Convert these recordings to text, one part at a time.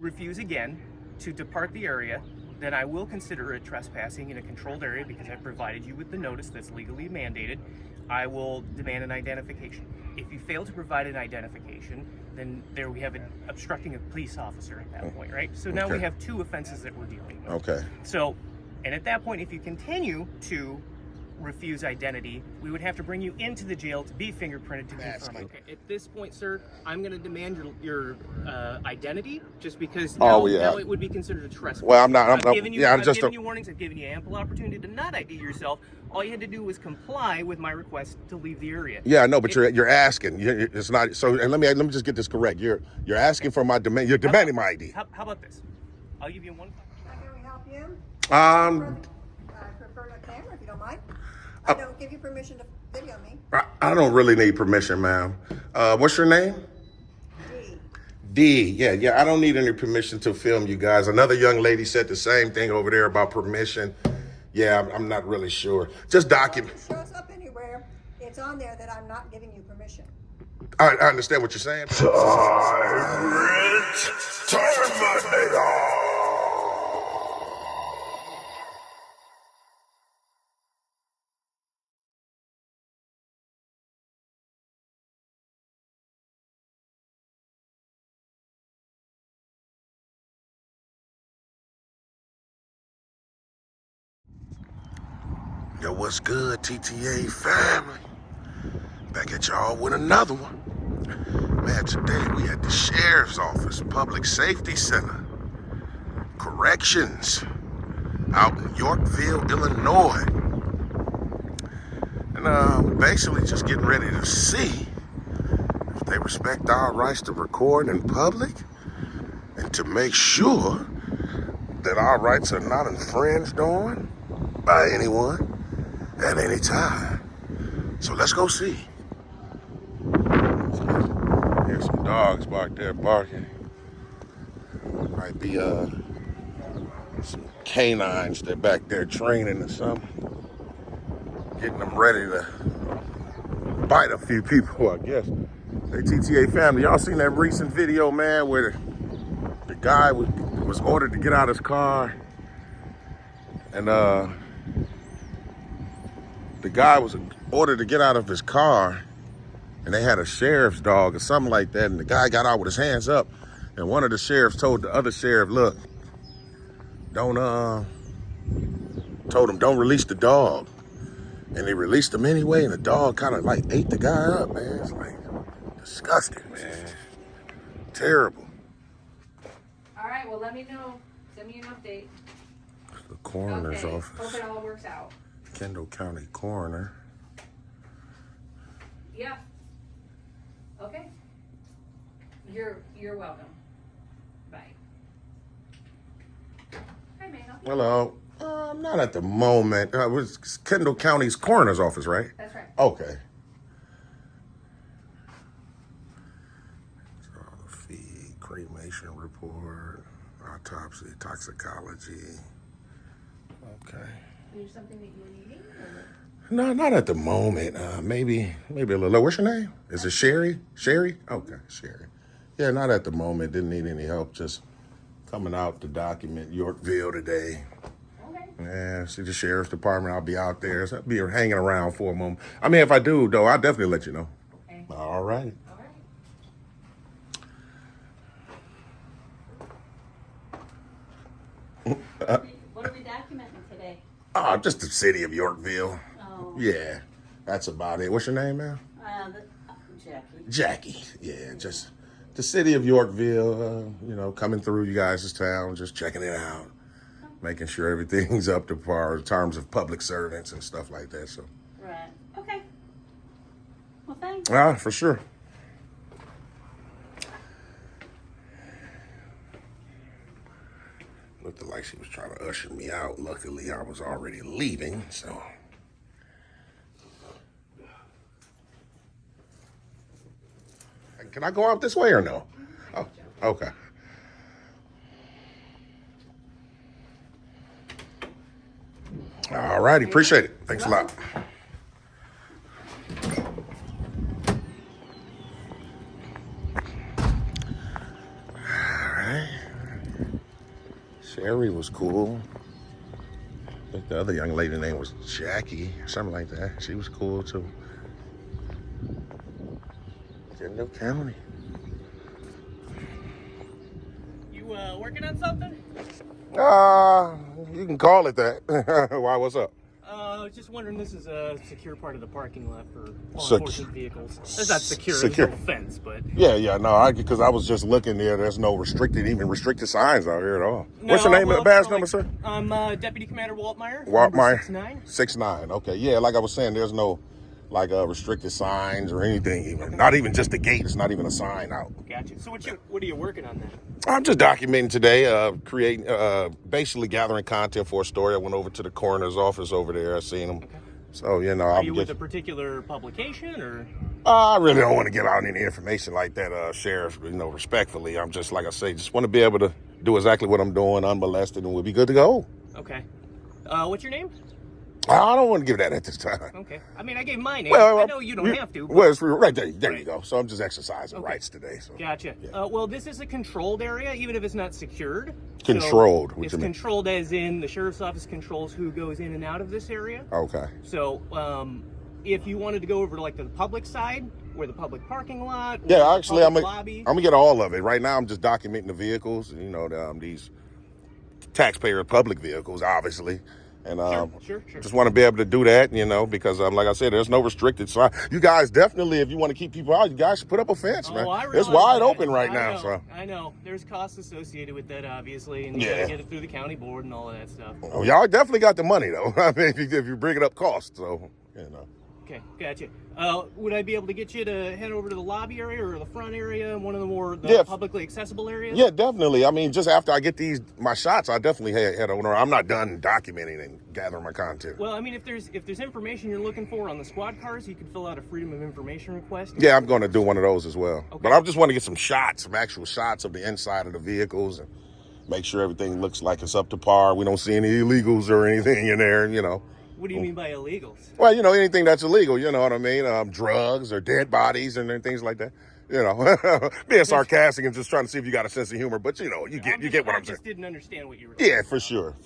refuse again to depart the area, then I will consider it trespassing in a controlled area because I provided you with the notice that's legally mandated. I will demand an identification. If you fail to provide an identification, then there we have an obstructing a police officer at that point, right? So now we have two offenses that we're dealing with. Okay. So, and at that point, if you continue to refuse identity, we would have to bring you into the jail to be fingerprinted to confirm. Okay. At this point, sir, I'm going to demand your identity, just because now, now it would be considered a trespass. Well, I'm not. I've given you warnings. I've given you ample opportunity to not ID yourself. All you had to do was comply with my request to leave the area. Yeah, I know, but you're asking. It's not so. And let me just get this correct. You're asking for my demand. You're demanding my ID. How about this? I'll give you one. Can we help you? I prefer a camera if you don't mind. I don't give you permission to video me. I don't really need permission, ma'am. What's your name? D. Yeah. I don't need any permission to film you guys. Another young lady said the same thing over there about permission. Yeah, I'm not really sure. Just document. If it shows up anywhere, it's on there that I'm not giving you permission. I understand what you're saying. Tyrant Terminator. Yo, what's good, TTA family? Back at y'all with another one. Man, today we at the Sheriff's Office, Public Safety Center, Corrections, out in Yorkville, Illinois. And we're basically just getting ready to see if they respect our rights to record in public and to make sure that our rights are not infringed on by anyone at any time. So let's go see. Here's some dogs back there barking. Might be some canines that back there training or something. Getting them ready to bite a few people, I guess. Hey, TTA family, y'all seen that recent video, man, where the guy was ordered to get out of his car, and the guy was ordered to get out of his car, and they had a sheriff's dog or something like that, and the guy got out with his hands up, and one of the sheriffs told the other sheriff, look, told him don't release the dog. And they released him anyway, and the dog kind of like ate the guy up, man. It's like disgusting, man. Terrible. All right, well, let me know. Send me an update. The coroner's office. Hope it all works out. Kendall County Coroner. Yeah. Okay. You're welcome. Bye. Hi, may I help you? Hello. Not at the moment. It was Kendall County's coroner's office, right? That's right. Okay. So the fee, cremation report, autopsy, toxicology. Okay. Is there something that you were needing? No, not at the moment. Maybe a little. What's your name? Is it Sherry? Sherry? Okay, Sherry. Yeah, not at the moment. Didn't need any help. Just coming out to document Yorkville today. Okay. Yeah, see the sheriff's department. I'll be out there. So I'll be hanging around for a moment. I mean, if I do, though, I'll definitely let you know. Okay. All right. All right. What are we documenting today? Oh, just the city of Yorkville. Oh. Yeah, that's about it. What's your name, man? Jackie. Jackie. Yeah, just the city of Yorkville, coming through you guys' town, just checking it out, making sure everything's up to par in terms of public servants and stuff like that. So. Right. Okay. Well, thanks. For sure. Looked like she was trying to usher me out. Luckily, I was already leaving, so. Can I go out this way or no? Oh, okay. All righty, appreciate it. Thanks a lot. All right. Sherry was cool. I think the other young lady name was Jackie, something like that. She was cool too. Kendall County. You working on something? You can call it that. Why? What's up? I was just wondering, this is a secure part of the parking lot for law Sec- enforcement vehicles. It's not secure, secure. there's no fence, but... Yeah, no, because I was just looking there. There's no restricted signs out here at all. No, What's your name and well, badge number, sir? I'm Deputy Commander Waltmeyer. Waltmeyer. 6'9". 6'9". Okay, yeah, like I was saying, there's no restricted signs or anything even. Not even just the gate. It's not even a sign out. Gotcha. So what are you working on then? I'm just documenting today, creating, basically gathering content for a story. I went over to the coroner's office over there. I seen him. Okay. So, Are you with a particular publication, or? I really don't want to give out any information like that, Sheriff, respectfully. I'm just, like I say, just want to be able to do exactly what I'm doing unmolested, and we'll be good to go. Okay. What's your name? I don't want to give that at this time. Okay. I mean, I gave my name. Well, I know you don't have to. But... Well, it's right there. There you go. So I'm just exercising rights today. So. Gotcha. Yeah. Well, this is a controlled area, even if it's not secured. Controlled? So What it's you mean? controlled as in the sheriff's office controls who goes in and out of this area. Okay. So if you wanted to go over to like the public side, where the public parking lot, Yeah, actually, I'm lobby. gonna get all of it. Right now, I'm just documenting the vehicles. These taxpayer public vehicles, obviously. And Sure. just want to be able to do that, because like I said, there's no restricted sign. You guys definitely, if you want to keep people out, you guys should put up a fence, man. I It's realize wide that. open right I now. know, So I know. There's costs associated with that, obviously, and you Yeah. gotta get it through the county board and all of that stuff. oh, y'all definitely got the money though. I mean, if you bring it up cost, so Okay, gotcha. Would I be able to get you to head over to the lobby area or the front area, one of the more publicly accessible areas? Yeah, definitely. I mean, just after I get my shots, I definitely head over. I'm not done documenting and gathering my content. Well, I mean, if there's information you're looking for on the squad cars, you can fill out a Freedom of Information request. Yeah, I'm going to do one of those as well. Okay. But I just want to get some actual shots of the inside of the vehicles and make sure everything looks like it's up to par. We don't see any illegals or anything in there, What do you mean by illegals? Well, anything that's illegal, you know what I mean? Drugs or dead bodies and things like that. Being sarcastic and just trying to see if you got a sense of humor, but you get what I'm saying. I just didn't understand what you were saying. Yeah, for sure.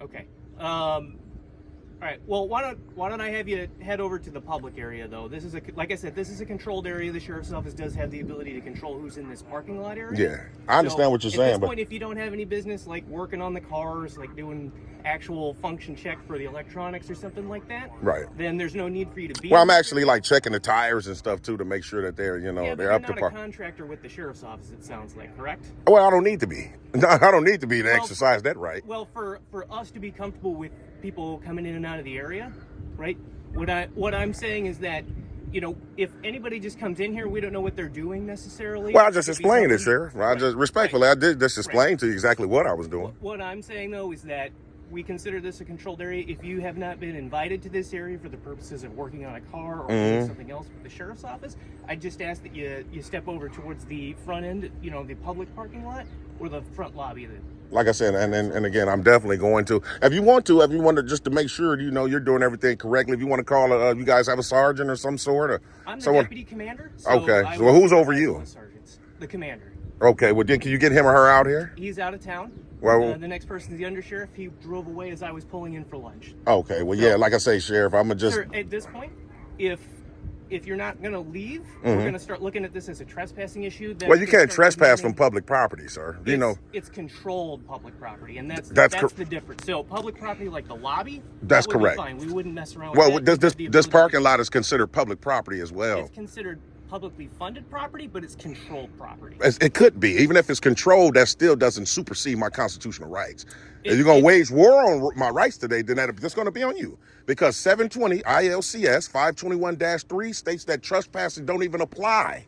Okay. All right. Well, why don't I have you head over to the public area though? This is like I said, this is a controlled area. The sheriff's office does have the ability to control who's in this parking lot area. Yeah, I understand what you're saying, At this but point, if you don't have any business like working on the cars, like doing actual function check for the electronics or something like that, right, then there's no need for you to be. Well, I'm actually like checking the tires and stuff too to make sure that they're but they're up to not par. a contractor with the sheriff's office. It sounds like, correct? Well, I don't need to be. No, I don't need to be to exercise that right. Well, for us to be comfortable with people coming in and out of the area, right? What I'm saying is that, if anybody just comes in here, we don't know what they're doing necessarily. Well, I just explained it, Sheriff. I just respectfully, I did just explain to you exactly what I was doing. What I'm saying though is that we consider this a controlled area. If you have not been invited to this area for the purposes of working on a car or doing something else with the sheriff's office, I just ask that you step over towards the front end, the public parking lot or the front lobby. Like I said, and again, I'm definitely going to. If you want to, just to make sure you're doing everything correctly. If you want to call, you guys have a sergeant or some sort, or I'm the someone. deputy commander. Okay, so who's over you? The commander. Okay, well, can you get him or her out here? He's out of town. Well, the next person's the undersheriff. He drove away as I was pulling in for lunch. Okay, well, yeah, like I say, Sheriff, I'm gonna just. Sir, at this point, if you're not going to leave, we're going to start looking at this as a trespassing issue. Well, you can't trespass from public property, sir. It's controlled public property, and that's the difference. So public property like the lobby, that's that would correct. Be fine. We wouldn't mess around well, with that. this parking lot is considered public property as well. It's considered publicly funded property, but it's controlled property. It could be. Even if it's controlled, that still doesn't supersede my constitutional rights. If you're going to wage war on my rights today, then that's going to be on you. Because 720 ILCS 521-3 states that trespassing don't even apply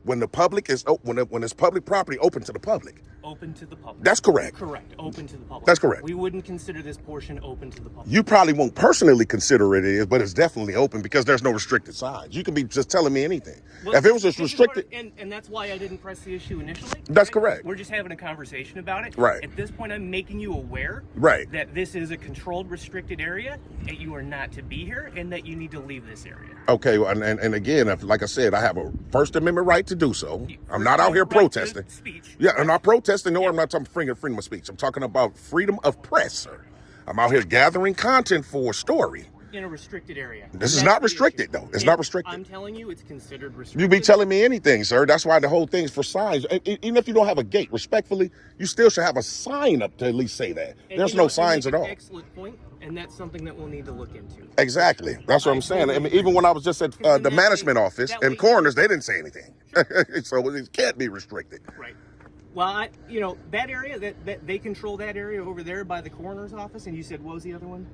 when the public is when it's public property open to the public. Open to the public. That's correct. Correct. Open to the public. That's correct. We wouldn't consider this portion open to the public. You probably won't personally consider it is, but it's definitely open because there's no restricted signs. You can be just telling me anything. Well, if it was just restricted, and that's why I didn't press the issue initially. That's correct. We're just having a conversation about it. Right. At this point, I'm making you aware. Right. That this is a controlled, restricted area, and you are not to be here, and that you need to leave this area. Okay, and again, like I said, I have a First Amendment right to do so. I'm not out here protesting. Speech. Yeah, I'm not protesting. protesting, or I'm not talking freedom of speech. I'm talking about freedom of press, sir. I'm out here gathering content for a story. In a restricted area. This is That's not the restricted, issue. though. It's not restricted. I'm telling you, it's considered restricted. You be telling me anything, sir. That's why the whole thing's for signs. Even if you don't have a gate, respectfully, you still should have a sign up to at least say that. And There's you know, no signs you at make all. an excellent point, and that's something that we'll need to look into. Exactly. That's what I'm saying. I mean, even when I was just at the management office and coroners, they didn't say anything. So it can't be restricted. Right. Well, that area, that they control that area over there by the coroner's office, and you said, what was the other one?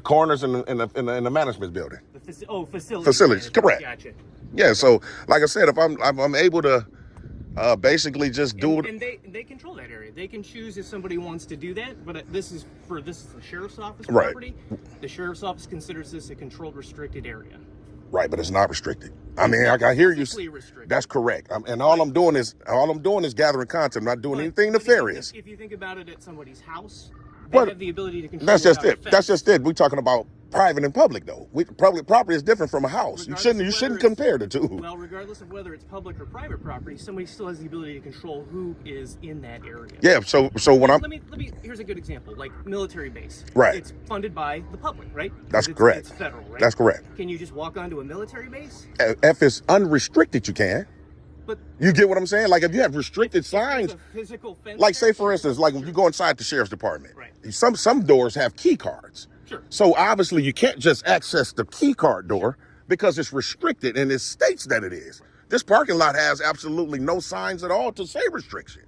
Coroners in the management building. Facilities. Facilities, correct. Gotcha. Yeah. So, like I said, if I'm able to basically just do it, and they control that area. They can choose if somebody wants to do that. But this is the sheriff's office property. Right. The sheriff's office considers this a controlled, restricted area. Right, but it's not restricted. I mean, I hear you. That's correct. And all I'm doing is gathering content. I'm not doing anything nefarious. If you think about it, at somebody's house, they have the ability to control. That's just it. That's just it. We're talking about private and public, though. Public property is different from a house. You shouldn't compare the two. Well, regardless of whether it's public or private property, somebody still has the ability to control who is in that area. Yeah. So when let me. Here's a good example, like military base. Right. It's funded by the public, right? That's correct. It's federal, right? That's correct. Can you just walk onto a military base? If it's unrestricted, you can. But you get what I'm saying? Like if you have restricted signs, a physical fence, like say for instance, like if you go inside the sheriff's department, right? Some doors have key cards. Sure. So obviously you can't just access the key card door because it's restricted and it states that it is. This parking lot has absolutely no signs at all to say restriction.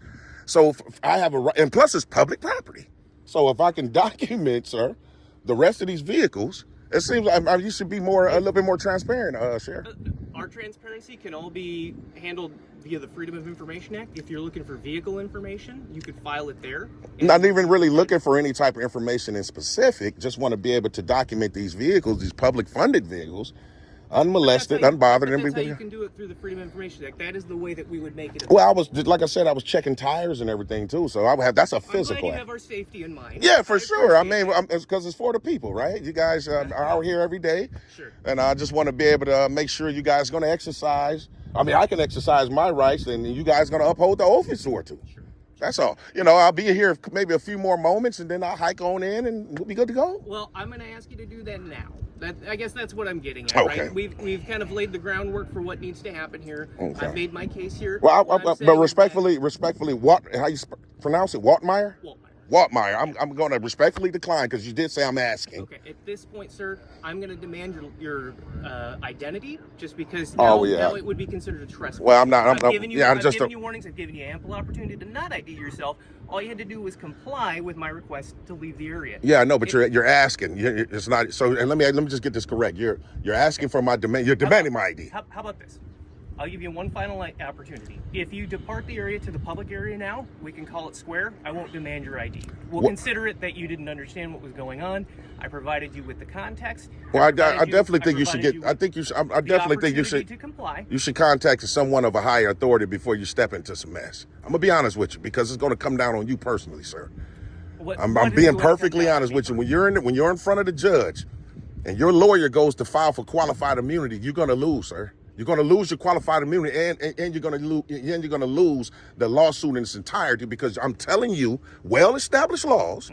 So if I have a right, and plus it's public property. So if I can document, sir, the rest of these vehicles, it seems like you should be a little bit more transparent, Sheriff. Our transparency can all be handled via the Freedom of Information Act. If you're looking for vehicle information, you could file it there. Not even really looking for any type of information in specific. Just want to be able to document these vehicles, these public funded vehicles, unmolested, unbothered. That's how you can do it through the Freedom of Information Act. That is the way that we would make it. Well, like I said, I was checking tires and everything too. So that's a physical. I'm glad you have our safety in mind. Yeah, for sure. I mean, it's because it's for the people, right? You guys are out here every day. Sure. And I just want to be able to make sure you guys are going to exercise. I mean, I can exercise my rights, and you guys are going to uphold the oath you swore to. Sure. That's all. I'll be here maybe a few more moments, and then I'll hike on in, and we'll be good to go. Well, I'm going to ask you to do that now. I guess that's what I'm getting at, okay. Right? We've kind of laid the groundwork for what needs to happen here. Okay. I've made my case here. Well, but respectfully, how you pronounce it? Waltmeyer? Waltmeyer. I'm going to respectfully decline because you did say I'm asking. Okay. At this point, sir, I'm going to demand your identity just because now it would be considered a trespass. Well, I'm not. I've given you warnings. I've given you ample opportunity to not ID yourself. All you had to do was comply with my request to leave the area. Yeah, I know, but you're asking. It's not so. And let me just get this correct. You're asking for my demand. You're demanding my ID. How about this? I'll give you one final opportunity. If you depart the area to the public area now, we can call it square. I won't demand your ID. We'll consider it that you didn't understand what was going on. I provided you with the context. Well, I definitely think you should get. I definitely think you should. To comply. You should contact someone of a higher authority before you step into some mess. I'm gonna be honest with you because it's gonna come down on you personally, sir. I'm being perfectly honest with you. When you're in front of the judge, and your lawyer goes to file for qualified immunity, you're gonna lose, sir. You're going to lose your qualified immunity, and you're going to lose the lawsuit in its entirety because I'm telling you, well-established laws,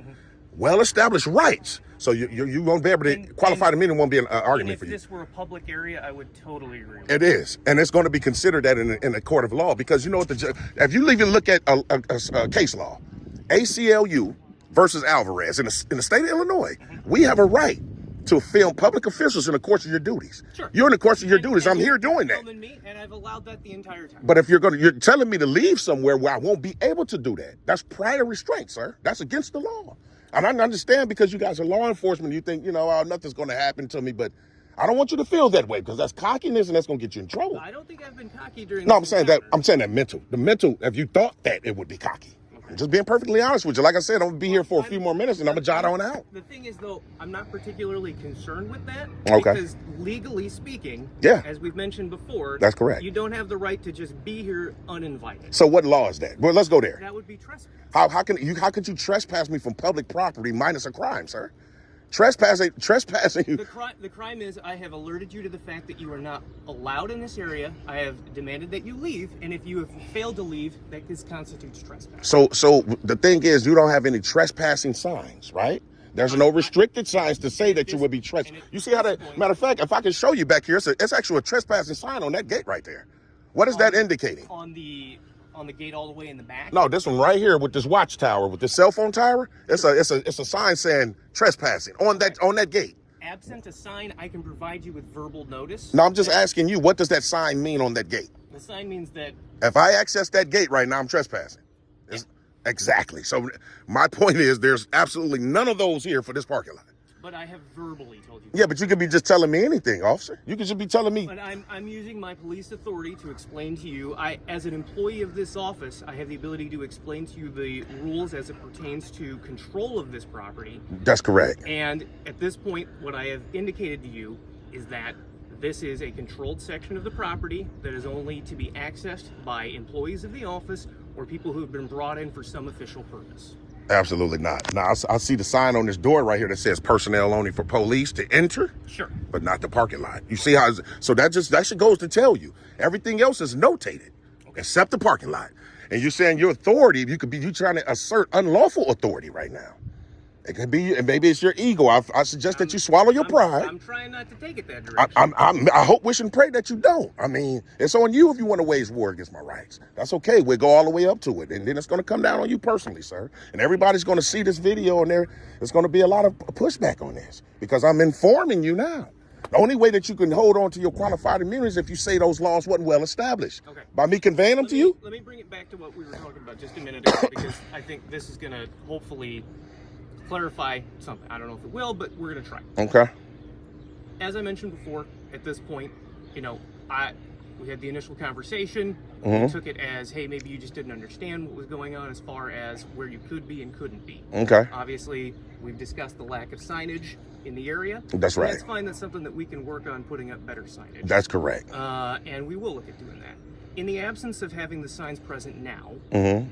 well-established rights. So you won't be able to qualified immunity won't be an argument for you. If this were a public area, I would totally agree with it. Is, and it's going to be considered that in a court of law because you know what if you even look at a case law, ACLU versus Alvarez in the state of Illinois, we have a right to film public officials in the course of your duties. Sure. You're in the course of your duties. I'm here doing that. Me, and I've allowed that the entire time. But if you're telling me to leave somewhere where I won't be able to do that, that's prior restraint, sir. That's against the law. And I understand because you guys are law enforcement, you think, nothing's going to happen to me, but I don't want you to feel that way because that's cockiness and that's going to get you in trouble. I don't think I've been cocky during. No, I'm saying that mental. The mental. If you thought that, it would be cocky. Just being perfectly honest with you. Like I said, I'm going to be here for a few more minutes and I'm going to jot on out. The thing is, though, I'm not particularly concerned with that. Okay. Because legally speaking, as we've mentioned before, that's correct. You don't have the right to just be here uninvited. So what law is that? Well, let's go there. That would be trespass. How could you trespass me from public property minus a crime, sir? Trespassing. The crime is I have alerted you to the fact that you are not allowed in this area. I have demanded that you leave, and if you have failed to leave, that constitutes trespass. So the thing is, you don't have any trespassing signs, right? There's no restricted signs to say that you would be trespassing. You see how that? Matter of fact, if I can show you back here, it's actually a trespassing sign on that gate right there. What is that indicating? On the gate all the way in the back? No, this one right here with this watchtower, with this cell phone tower. It's a sign saying trespassing on that gate. Absent a sign, I can provide you with verbal notice. No, I'm just asking you, what does that sign mean on that gate? The sign means that If I access that gate right now, I'm trespassing. Exactly. So my point is, there's absolutely none of those here for this parking lot. But I have verbally told you. Yeah, but you could be just telling me anything, officer. You could just be telling me. But I'm using my police authority to explain to you. As an employee of this office, I have the ability to explain to you the rules as it pertains to control of this property. That's correct. And at this point, what I have indicated to you is that this is a controlled section of the property that is only to be accessed by employees of the office or people who have been brought in for some official purpose. Absolutely not. Now, I see the sign on this door right here that says personnel only for police to enter. Sure. But not the parking lot. You see how, so that should goes to tell you, everything else is notated, except the parking lot. And you're saying your authority, you trying to assert unlawful authority right now. It could be, and maybe it's your ego. I suggest that you swallow your pride. I'm trying not to take it that direction. I hope, wish, and pray that you don't. I mean, it's on you if you want to wage war against my rights. That's okay. We'll go all the way up to it. And then it's going to come down on you personally, sir. And everybody's going to see this video, and there's going to be a lot of pushback on this because I'm informing you now. The only way that you can hold on to your qualified immunity is if you say those laws wasn't well established. Okay. By me conveying them to you? Let me bring it back to what we were talking about just a minute ago because I think this is going to hopefully clarify something. I don't know if it will, but we're going to try. Okay. As I mentioned before, at this point, we had the initial conversation. Mm-hmm. We took it as, hey, maybe you just didn't understand what was going on as far as where you could be and couldn't be. Okay. Obviously, we've discussed the lack of signage in the area. That's right. That's fine. That's something that we can work on putting up better signage. That's correct. And we will look at doing that. In the absence of having the signs present now,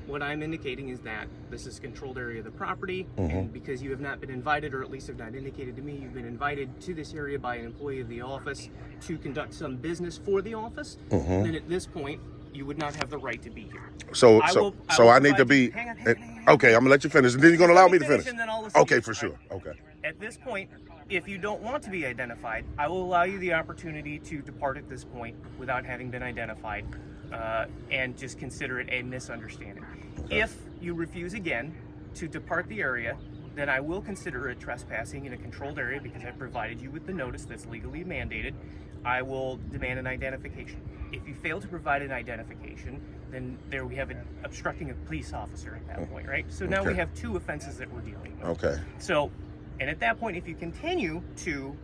what I'm indicating is that this is a controlled area of the property, and because you have not been invited, or at least have not indicated to me, you've been invited to this area by an employee of the office to conduct some business for the office, then at this point, you would not have the right to be here. So I need to be. Hang on. Okay, I'm gonna let you finish, and then you're gonna allow me to finish. And then I'll listen to Okay, you. for sure. Okay. At this point, if you don't want to be identified, I will allow you the opportunity to depart at this point without having been identified, and just consider it a misunderstanding. Okay. If you refuse again to depart the area, then I will consider it trespassing in a controlled area because I've provided you with the notice that's legally mandated. I will demand an identification. If you fail to provide an identification, then there we have an obstructing a police officer at that point, right? So now we have two offenses that we're dealing with. Okay. So, and at that point, if you continue to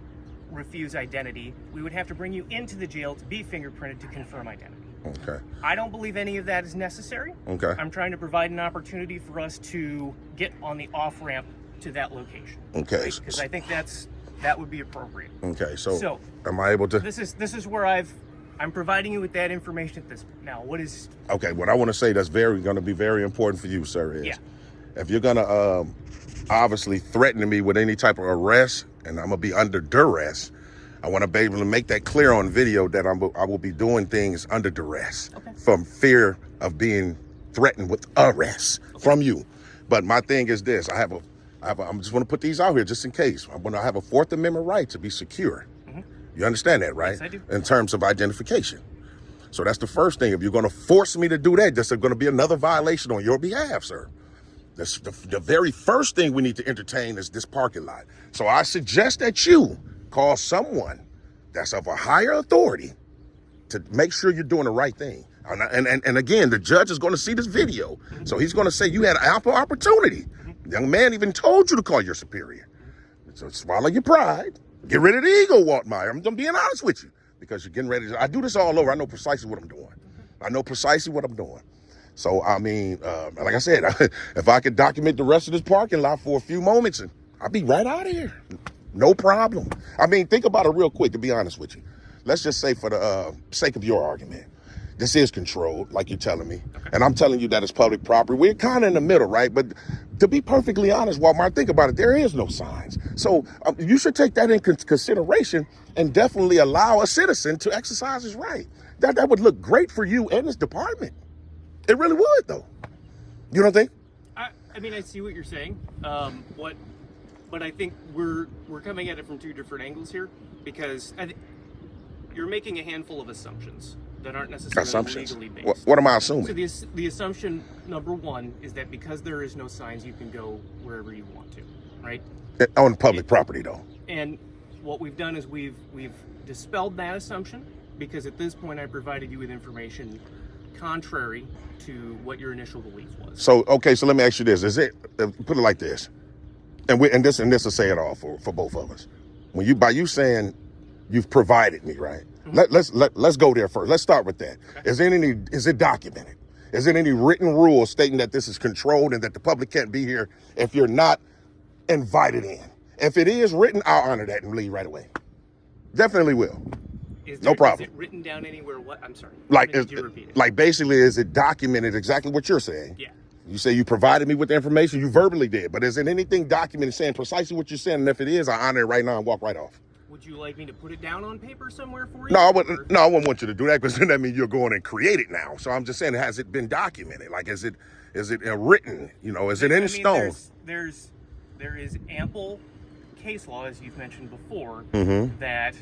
refuse identity, we would have to bring you into the jail to be fingerprinted to confirm identity. Okay. I don't believe any of that is necessary. Okay. I'm trying to provide an opportunity for us to get on the off-ramp to that location. Okay. Because I think that would be appropriate. Okay. So am I So able to? this is where I'm providing you with that information at this point. Now, what is? Okay. What I want to say that's going to be very important for you, sir, is if you're going to obviously threaten me with any type of arrest, and I'm going to be under duress, I want to be able to make that clear on video that I will be doing things under duress from fear of being threatened with arrest from you. But my thing is this: I'm just want to put these out here just in case. I'm going to have a Fourth Amendment right to be secure. You understand that, right? Yes, I do. In terms of identification. So that's the first thing. If you're going to force me to do that, that's going to be another violation on your behalf, sir. That's the very first thing we need to entertain is this parking lot. So I suggest that you call someone that's of a higher authority to make sure you're doing the right thing. And again, the judge is going to see this video. So he's going to say you had ample opportunity. The young man even told you to call your superior. So swallow your pride. Get rid of the ego, Walt Meyer. I'm being honest with you because you're getting ready. I do this all over. I know precisely what I'm doing. So, I mean, like I said, if I could document the rest of this parking lot for a few moments, and I'll be right out of here. No problem. I mean, think about it real quick, to be honest with you. Let's just say for the sake of your argument, this is controlled, like you're telling me, and I'm telling you that it's public property. We're kind of in the middle, right? But to be perfectly honest, Walmart, think about it. There is no signs. So you should take that in consideration and definitely allow a citizen to exercise his right. That would look great for you and this department. It really would, though. You don't think? I mean, I see what you're saying. But I think we're coming at it from two different angles here, because you're making a handful of assumptions that aren't necessarily legally based. What am I assuming? So the assumption number one is that because there is no signs, you can go wherever you want to, right? On public property, though. And what we've done is we've dispelled that assumption, because at this point I provided you with information contrary to what your initial belief was. So, okay, so let me ask you this. Is it, put it like this, and this will say it all for both of us. By you saying you've provided me, right? Mm-hmm. Let's go there first. Let's start with that. Okay. Is it documented? Is there any written rule stating that this is controlled and that the public can't be here if you're not invited in? If it is written, I'll honor that and leave right away. Definitely will. No problem. Is it written down anywhere? What? I'm sorry. Like basically, is it documented exactly what you're saying? Yeah. You say you provided me with the information, you verbally did, but is it anything documented saying precisely what you're saying? And if it is, I honor it right now and walk right off. Would you like me to put it down on paper somewhere for you? No, I wouldn't want you to do that, because then that means you're going and create it now. So I'm just saying, has it been documented? Like, is it written? Is it in stone? There is ample case law, as you've mentioned before, mm-hmm. that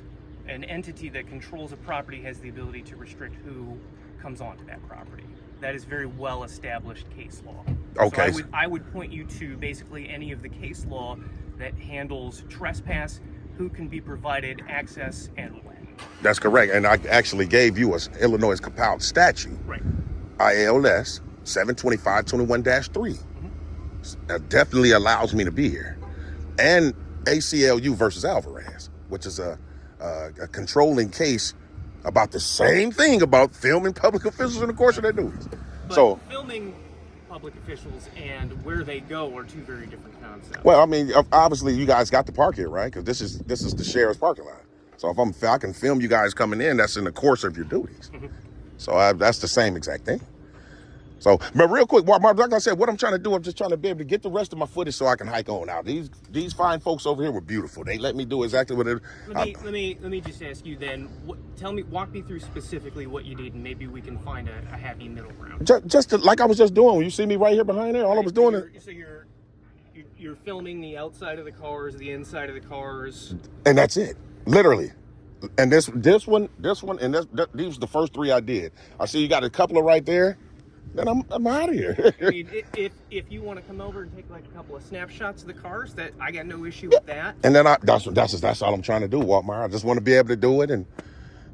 an entity that controls a property has the ability to restrict who comes onto that property. That is very well established case law. Okay. So I would point you to basically any of the case law that handles trespass, who can be provided access, and when. That's correct. And I actually gave you an Illinois compiled statute. Right. IALS 72521-3. Mm-hmm. That definitely allows me to be here. And ACLU versus Alvarez, which is a controlling case about the same thing, about filming public officials in the course of their duties. But filming public officials and where they go are two very different concepts. Well, I mean, obviously you guys got to park here, right? Because this is the sheriff's parking lot. So if I can film you guys coming in, that's in the course of your duties. Mm-hmm. So that's the same exact thing. So, but real quick, Mark, like I said, what I'm trying to do, I'm just trying to be able to get the rest of my footage so I can hike on out. These fine folks over here were beautiful. They let me do exactly what it. Let me just ask you then. Walk me through specifically what you did, and maybe we can find a happy middle ground. Just like I was just doing. When you see me right here behind there, all I was doing is. So you're filming the outside of the cars, the inside of the cars, and that's it, literally. And this one, and these are the first three I did. I see you got a couple of right there. Then I'm out of here. I mean, if you want to come over and take like a couple of snapshots of the cars, that I got no issue with that. And then that's all I'm trying to do, Walmart. I just want to be able to do it, and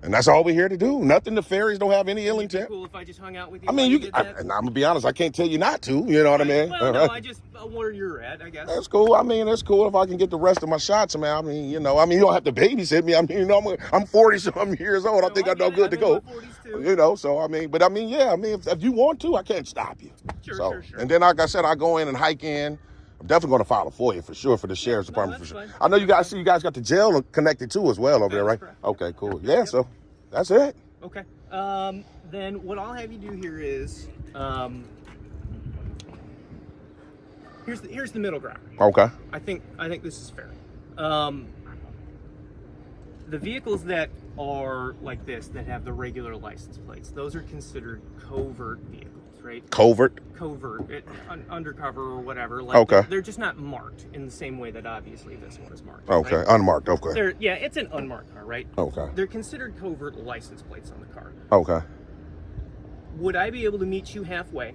that's all we're here to do. Nothing nefarious. Don't have any ill intent. Cool if I just hung out with you. I mean, I'm gonna be honest. I can't tell you not to. You know what I mean? Well, no, I just where you're at, I guess. That's cool. I mean, it's cool if I can get the rest of my shots. You don't have to babysit me. I mean, I'm 40-something years old. I think I'm no good to go. So if you want to, I can't stop you. Sure. And then, like I said, I go in and hike in. I'm definitely going to file a FOIA for sure for the sheriff's department for sure. Fine. I know you guys got the jail connected too as well over there, right? Correct. Okay, cool. Yeah, so that's it. Okay. Then what I'll have you do here is here's the middle ground. Okay. I think this is fair. The vehicles that are like this, that have the regular license plates, those are considered covert vehicles, right? Covert, undercover or whatever. Okay. They're just not marked in the same way that obviously this one is marked. Okay, right? Unmarked, okay. It's an unmarked car, right? Okay. They're considered covert license plates on the car. Okay. Would I be able to meet you halfway?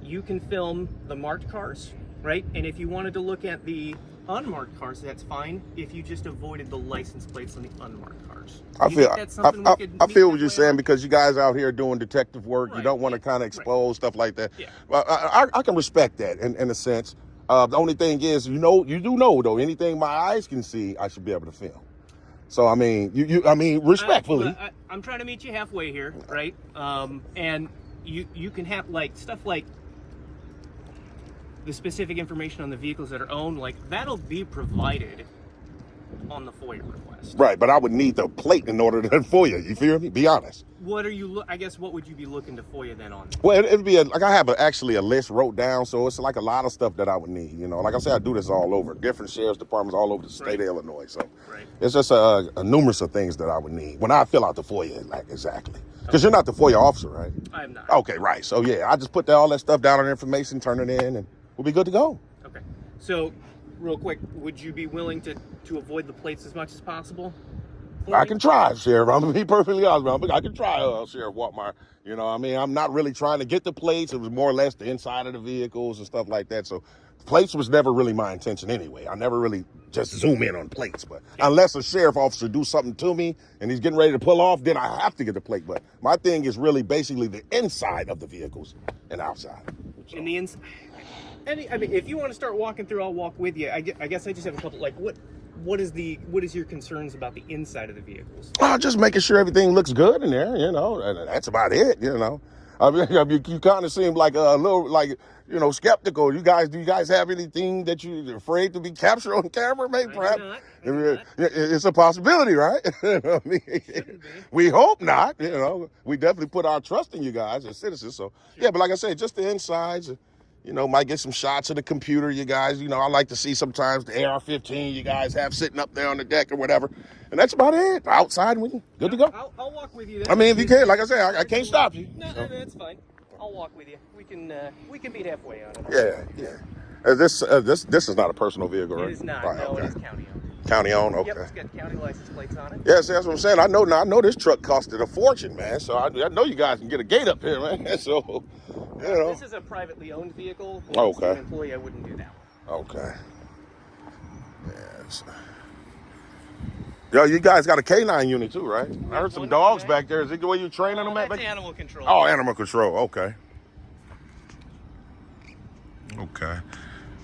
You can film the marked cars, right? And if you wanted to look at the unmarked cars, that's fine. If you just avoided the license plates on the unmarked cars. I feel what you're saying, because you guys out here doing detective work. Right. You don't want to kind of expose stuff like that. Yeah. Well, I can respect that in a sense. The only thing is, you do know though, anything my eyes can see, I should be able to film. So I mean, respectfully. I'm trying to meet you halfway here, right? And you can have stuff like the specific information on the vehicles that are owned, that'll be provided on the FOIA request. Right, but I would need the plate in order to FOIA. You feel me? Be honest. What are you? I guess what would you be looking to FOIA then on? Well, it'd be like I have actually a list wrote down, so it's like a lot of stuff that I would need. You know, like I said, I do this all over, different sheriff's departments all over the state of Illinois. So it's just a numerous of things that I would need when I fill out the FOIA, like exactly. Because you're not the FOIA officer, right? I am not. Okay, right. So yeah, I just put all that stuff down on information, turn it in, and we'll be good to go. Okay. So, real quick, would you be willing to avoid the plates as much as possible? I can try, Sheriff. I'm gonna be perfectly honest. I can try, Sheriff Waltmeyer. You know, I mean, I'm not really trying to get the plates. It was more or less the inside of the vehicles and stuff like that. So, plates was never really my intention anyway. I never really just zoom in on plates. But unless a sheriff officer do something to me and he's getting ready to pull off, then I have to get the plate. But my thing is really basically the inside of the vehicles and outside. So. And the inside. I mean, if you want to start walking through, I'll walk with you. I guess I just have a couple. Like, what is your concerns about the inside of the vehicles? Just making sure everything looks good in there, you know, and that's about it, you know. I mean, you kind of seem like a little, like, you know, skeptical. Do you guys have anything that you're afraid to be captured on camera? Maybe, perhaps. It's a possibility, right? I mean, we hope not, you know. We definitely put our trust in you guys as citizens. So, yeah, but like I said, just the insides. You know, might get some shots of the computer, you guys. You know, I like to see sometimes the AR-15 you guys have sitting up there on the deck or whatever. And that's about it. Outside, we good to go. I'll walk with you then. I mean, if you can, like I said, I can't stop you. No, that's fine. I'll walk with you. We can meet halfway on it. Yeah. This is not a personal vehicle, right? It is not. Right, No, okay. it is county owned. County owned, okay. Yep, it's got county license plates on it. Yeah, see, that's what I'm saying. I know this truck costed a fortune, man. So I know you guys can get a gate up here, man. So, you know. This is a privately owned vehicle. Okay. As an employee, I wouldn't do that one. Okay. Yes. Yo, you guys got a canine unit too, right? I heard some dogs back there. Is it the way you training them at? That's animal control. Oh, animal control. Okay. Okay.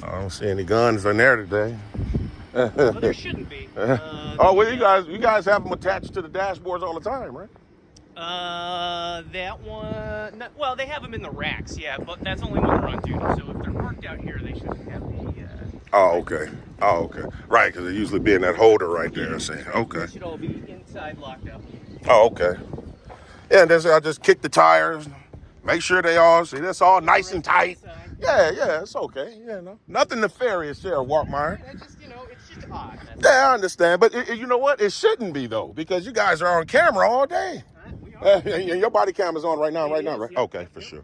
I don't see any guns in there today. Well, there shouldn't be. Well, you guys have them attached to the dashboards all the time, right? That one. Well, they have them in the racks, yeah, but that's only when they're on duty. So if they're parked out here, they shouldn't have the. Oh, okay. Right, because they usually be in that holder right there. Okay. They should all be inside, locked up. Oh, okay. Yeah, and then I just kick the tires, make sure they all see that's all nice and tight. Yeah, it's okay. Yeah, no, nothing nefarious, Sheriff Waltmeyer. It's just odd. Yeah, I understand, but you know what? It shouldn't be though, because you guys are on camera all day. We are. And your body camera's on right now, right? Yep, Okay, for sure.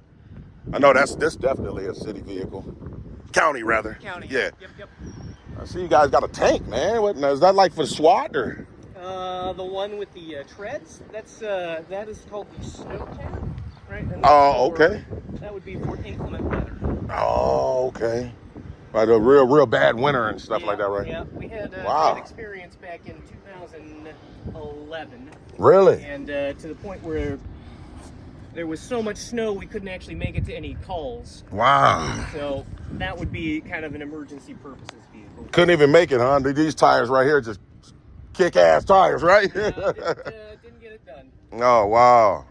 I know this definitely a city vehicle, county rather. County. Yeah. Yep. I see you guys got a tank, man. What now, is that like for SWAT or? The one with the treads. That is called the snow cap, right? And Oh, okay. That would be for inclement weather. Oh, okay. Like a real bad winter and stuff like that, right? Yeah, we had Wow. an experience back in 2011. Really? And to the point where there was so much snow we couldn't actually make it to any calls. Wow. So that would be kind of an emergency purposes vehicle. Couldn't even make it, huh? These tires right here just kick-ass tires, right? Didn't get it done. Oh, wow.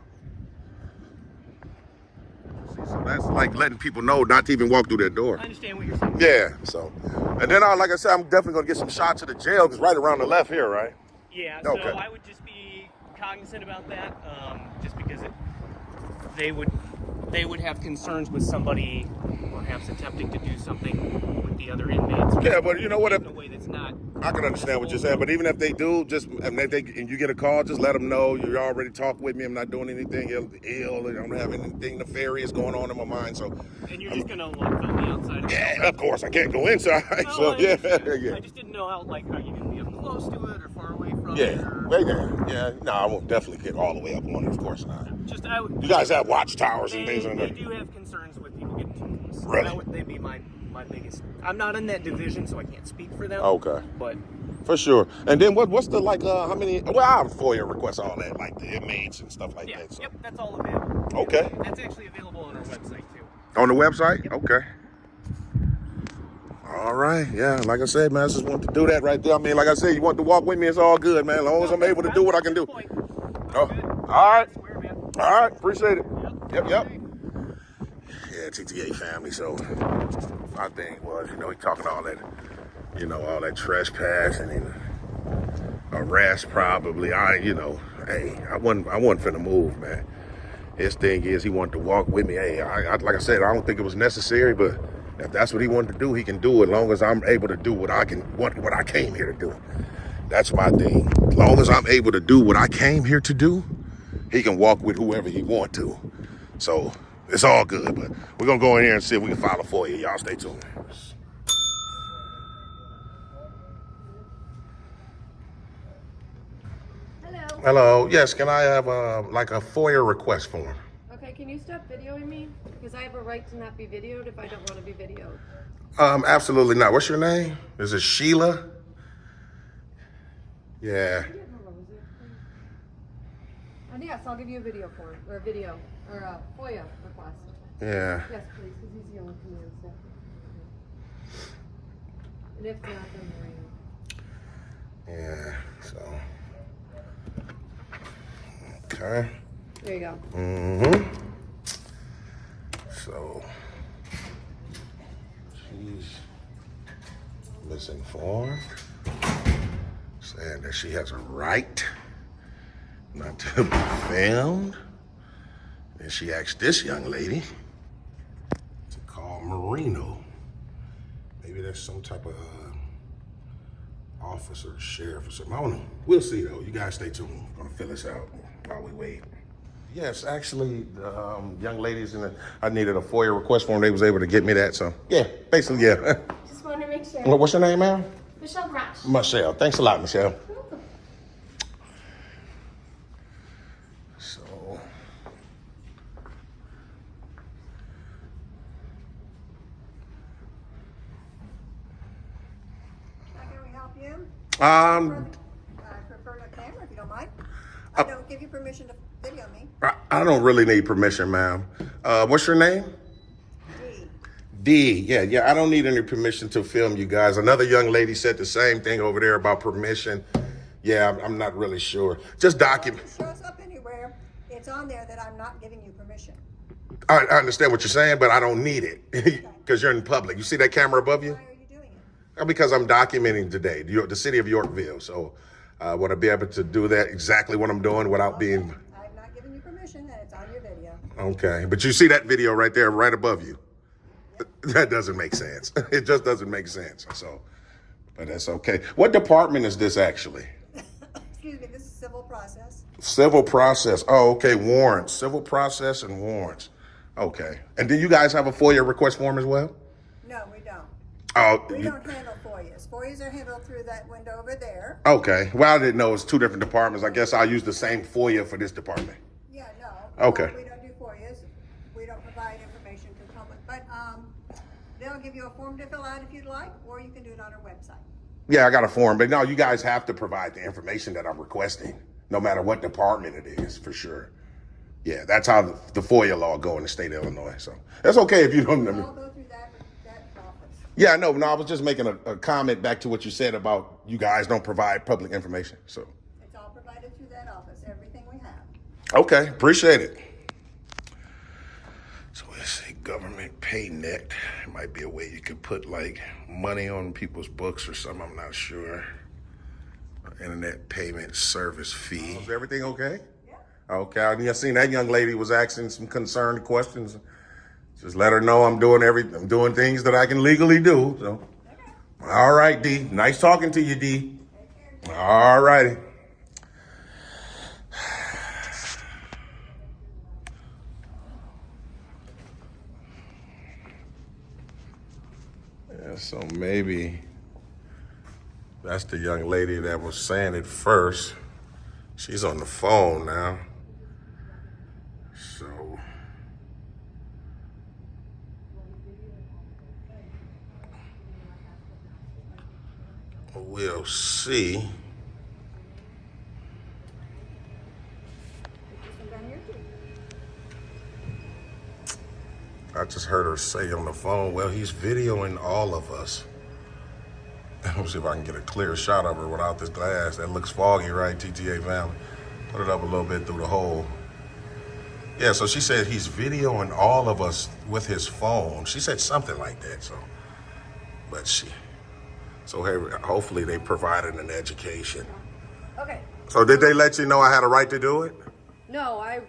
So that's like letting people know not to even walk through their door. I understand what you're saying. Yeah, so. And then, like I said, I'm definitely going to get some shots of the jail because right around the left here, right? Yeah, Okay. so I would just be cognizant about that, just because they would have concerns with somebody perhaps attempting to do something with the other inmates. Yeah, but you know what? In a way that's not. I can understand what you're saying, but even if they do, and you get a call, just let them know you already talked with me. I'm not doing anything ill. I don't have anything nefarious going on in my mind. So. And you're just gonna film the outside. Yeah, of course I can't go inside. No, So I yeah. I just didn't know how are you gonna be up close to it or far away from it? Yeah. No, I won't definitely get all the way up on it. Of course not. You guys have watchtowers and things on They there. do have concerns with people getting too close. Really? They'd be my biggest. I'm not in that division, so I can't speak for them. Okay. But For sure. And then what's the how many? Well, I have FOIA requests, all that, like the inmates and stuff like that. So. Yep, that's all available. Okay. That's actually available on our website too. On the website? Yep. Okay. All right. Yeah. Like I said, man, I just want to do that right there. I mean, like I said, you want to walk with me, it's all good, man. As long as I'm able to do what I can do. Oh. All right. All right. Appreciate it. Yep. Yeah, TTA family. So my thing was, he talking all that, all that trespassing and arrest probably. Hey, I wasn't finna move, man. His thing is he wanted to walk with me. Hey, like I said, I don't think it was necessary, but if that's what he wanted to do, he can do it. As long as I'm able to do what I came here to do. That's my thing. As long as I'm able to do what I came here to do, he can walk with whoever he want to. So it's all good. But we're gonna go in here and see if we can file a FOIA. Y'all stay tuned. Hello. Hello. Yes. Can I have like a FOIA request form? Okay, can you stop videoing me? Because I have a right to not be videoed if I don't want to be videoed. Absolutely not. What's your name? Is it Sheila? Yeah. And yes, I'll give you a video form, or a video, or a FOIA request. Yeah. Yes, please, because he's the only command staff. And if not, then Yeah. So. Okay. there you go. Mm-hmm. So she's misinformed, saying that she has a right not to be filmed. And she asked this young lady to call Marino. Maybe there's some type of officer, sheriff or something. I don't know. We'll see though. You guys stay tuned. I'm gonna fill this out while we wait. Yes, actually, young ladies I needed a FOIA request form. They was able to get me that. So yeah, basically, yeah. Just want to make sure. What's your name, ma'am? Michelle Brash. Michelle. Thanks a lot, Michelle. So. How can we help you? I Prefer the camera if you don't mind. I don't give you permission to video me. don't really need permission, ma'am. What's your name? D. Yeah. I don't need any permission to film you guys. Another young lady said the same thing over there about permission. Yeah, I'm not really sure. Just document. If it shows up anywhere, it's on there that I'm not giving you permission. I understand what you're saying, but I don't need it because you're in public. You see that camera above you? Why are you doing it? Because I'm documenting today, the city of Yorkville. So I want to be able to do that exactly what I'm doing without being. I'm not giving you permission, and it's on your video. Okay, but you see that video right there, right above you. That doesn't make sense. It just doesn't make sense. So, but that's okay. What department is this actually? Excuse me, this is civil process. Civil process. Oh, okay. Warrants. Civil process and warrants. Okay. And do you guys have a FOIA request form as well? No, we don't. Oh, We don't handle FOIAs. FOIAs are handled through that window over there. okay. Well, I didn't know it's two different departments. I guess I'll use the same FOIA for this department. Yeah, no. Okay. We don't do FOIAs. We don't provide information to the public. But they'll give you a form to fill out if you'd like, or you can do it on our website. Yeah, I got a form, but no, you guys have to provide the information that I'm requesting, no matter what department it is, for sure. Yeah, that's how the FOIA law go in the state of Illinois. So that's okay if you don't. We'll all go through that office. Yeah, no, I was just making a comment back to what you said about you guys don't provide public information. So. It's all provided through that office, everything we have. Okay, appreciate it. So let's see, government pay net. It might be a way you could put like money on people's books or something, I'm not sure. Internet payment service fee. Is everything okay? Yeah. Okay, I seen that young lady was asking some concerned questions. Just let her know I'm doing things that I can legally do. So, Okay. all right, D. Nice talking to you, D. Take care. All righty. Yeah, so maybe that's the young lady that was saying it first. She's on the phone now. So we'll see. I just heard her say on the phone, well, he's videoing all of us. Let me see if I can get a clear shot of her without this glass. That looks foggy, right, TTA family? Put it up a little bit through the hole. Yeah, so she said he's videoing all of us with his phone. She said something like that, so. But so hey, hopefully they provided an education Okay. So did they let you know I had a right to do it? No, I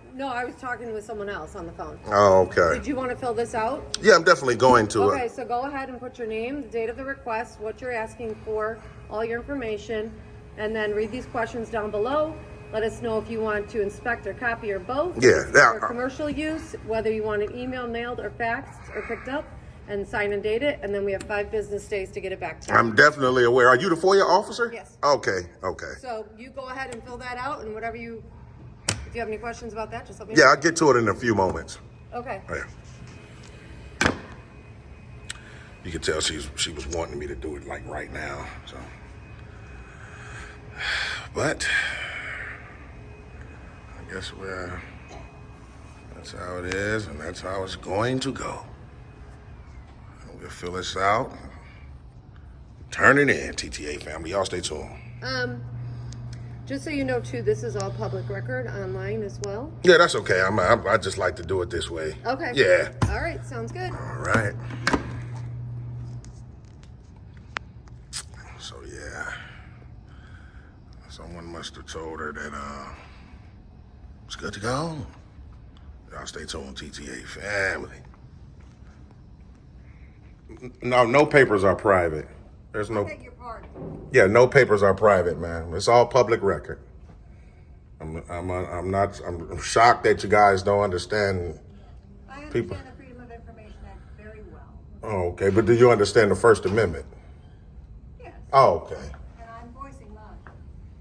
was talking with someone else on the phone. Oh, okay. Did you want to fill this out? Yeah, I'm definitely going to. Okay, so go ahead and put your name, the date of the request, what you're asking for, all your information, and then read these questions down below. Let us know if you want to inspect or copy or both. Yeah, For commercial use, whether you want it email, mailed, or faxed, or picked up, and sign and date it, and then we have 5 business days to get it back to you. I'm definitely aware. Are you the FOIA officer? Yes. Okay. So you go ahead and fill that out, and whatever if you have any questions about that, just let me know. Yeah, I'll get to it in a few moments. Okay. Yeah. You can tell she was wanting me to do it like right now. So, but I guess that's how it is, and that's how it's going to go. And we'll fill this out, turn it in, TTA family. Y'all stay tuned. Just so you know too, this is all public record online as well. Yeah, that's okay. I just like to do it this way. Okay. Yeah. All right, sounds good. All right. So yeah, someone must have told her that it's good to go. Y'all stay tuned, TTA family. No papers are private. There's I no. beg your pardon. Yeah, no papers are private, man. It's all public record. I'm shocked that you guys don't understand. I understand People. the Freedom of Information Act very well. Oh, okay, but do you understand the First Amendment? Yes. Oh, okay. And I'm voicing mine.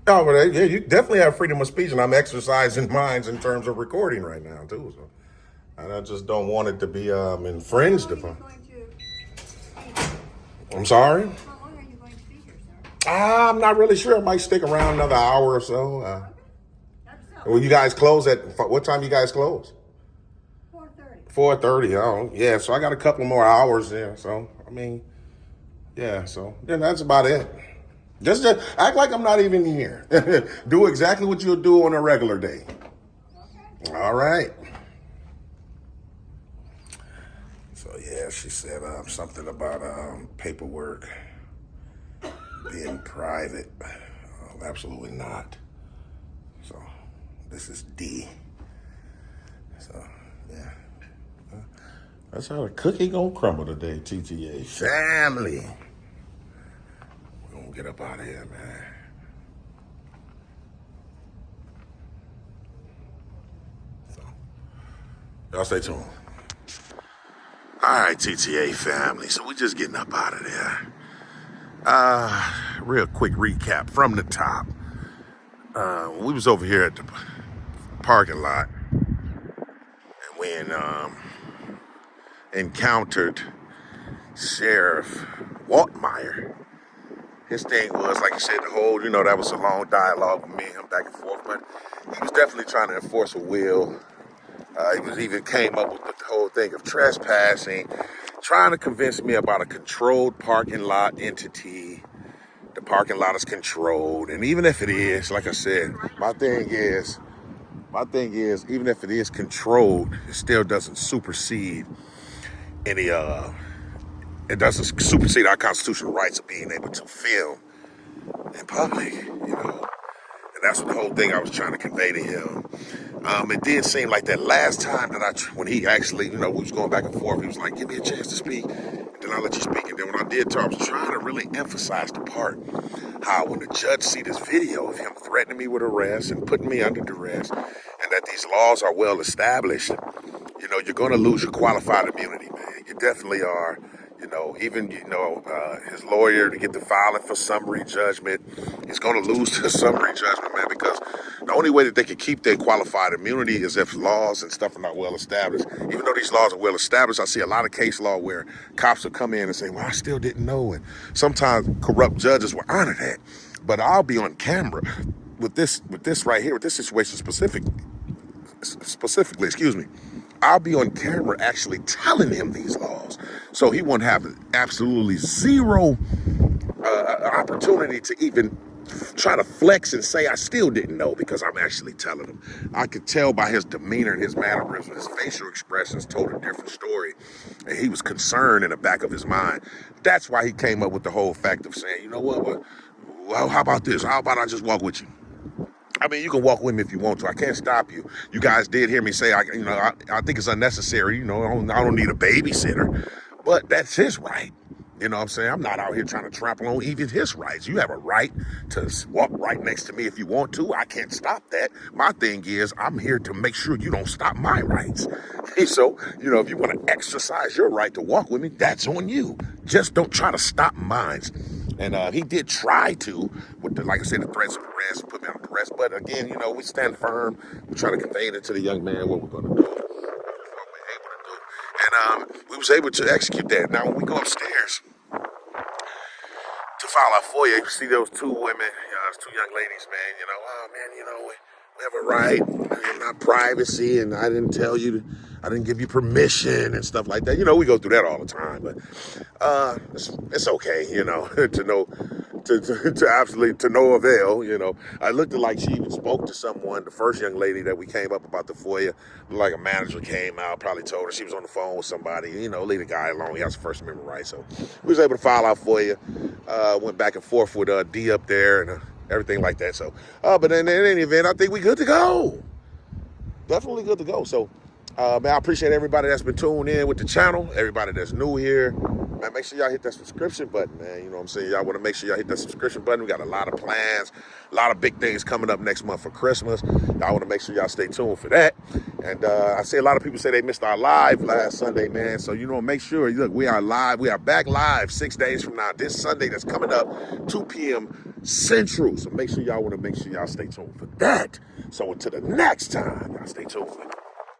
Oh, well, yeah, you definitely have freedom of speech, and I'm exercising mine in terms of recording right now too. So, and I just don't want it to be infringed How long are upon. you going to be here? I'm sorry. How long are you going to be here, sir? I'm not really sure. I might stick around another hour or so. That's so. Well, you guys close at what time? You guys close? 4:30. 4:30. Oh, yeah. So I got a couple more hours there. So I mean, yeah. So then that's about it. Just act like I'm not even here. Do exactly what you'll do on a regular day. Okay. All right. So yeah, she said something about paperwork being private. Absolutely not. So this is D. So yeah, that's how the cookie gonna crumble today. TTA family. We're gonna get up out of here, man. So y'all stay tuned. All right, TTA family. So we're just getting up out of there. Real quick recap from the top. We was over here at the parking lot, and we encountered Sheriff Waltmeyer. His thing was, like you said, that was a long dialogue with me and him back and forth, but he was definitely trying to enforce a will. He even came up with the whole thing of trespassing, trying to convince me about a controlled parking lot entity. The parking lot is controlled, and even if it is, like I said, my thing is, even if it is controlled, it still doesn't supersede any. It doesn't supersede our constitutional rights of being able to film in public, And that's what the whole thing I was trying to convey to him. It did seem like that last time that when he actually, we was going back and forth, he was like, give me a chance to speak, and then I'll let you speak. And then when I did talk, I was trying to really emphasize the part how when the judge see this video of him threatening me with arrest and putting me under duress, and that these laws are well established, you're going to lose your qualified immunity, man. You definitely are. Even his lawyer to get the filing for summary judgment, he's going to lose the summary judgment, man, because the only way that they can keep their qualified immunity is if laws and stuff are not well established. Even though these laws are well established, I see a lot of case law where cops will come in and say, well, I still didn't know. And sometimes corrupt judges will honor that. But I'll be on camera with this right here, with this situation specifically, excuse me. I'll be on camera actually telling him these laws. So he won't have absolutely zero opportunity to even try to flex and say I still didn't know, because I'm actually telling him. I could tell by his demeanor and his mannerisms, his facial expressions told a different story. And he was concerned in the back of his mind. That's why he came up with the whole fact of saying, you know what, well, how about this? How about I just walk with you? I mean, you can walk with me if you want to. I can't stop you. You guys did hear me say, I think it's unnecessary. I don't need a babysitter, but that's his right. You know what I'm saying? I'm not out here trying to trample on even his rights. You have a right to walk right next to me if you want to. I can't stop that. My thing is, I'm here to make sure you don't stop my rights. So, if you want to exercise your right to walk with me, that's on you. Just don't try to stop mine. And he did try to, like I said, the threats of arrest, put me on arrest. But again, we stand firm. We try to convey it to the young man what we're going to do. What we're able to do. And we was able to execute that. Now, when we go upstairs to file our FOIA, you see those two women, those two young ladies, man, we have a right, not privacy, and I didn't tell you, I didn't give you permission and stuff like that. We go through that all the time, but it's okay, to know, to absolutely, to no avail, I looked like she even spoke to someone, the first young lady that we came up about the FOIA, like a manager came out, probably told her she was on the phone with somebody, leave the guy alone, he has the First Amendment right, so we was able to file our FOIA, went back and forth with D up there, and everything like that. So, but in any event, I think we good to go. Definitely good to go. So, man, I appreciate everybody that's been tuned in with the channel. Everybody that's new here, man, make sure y'all hit that subscription button, man. You know what I'm saying? Y'all want to make sure y'all hit that subscription button. We got a lot of plans, a lot of big things coming up next month for Christmas. Y'all want to make sure y'all stay tuned for that. And I see a lot of people say they missed our live last Sunday, man. So, make sure, look, we are live. We are back live 6 days from now. This Sunday that's coming up, 2 p.m. Central. So make sure y'all stay tuned for that. So until the next time, y'all stay tuned for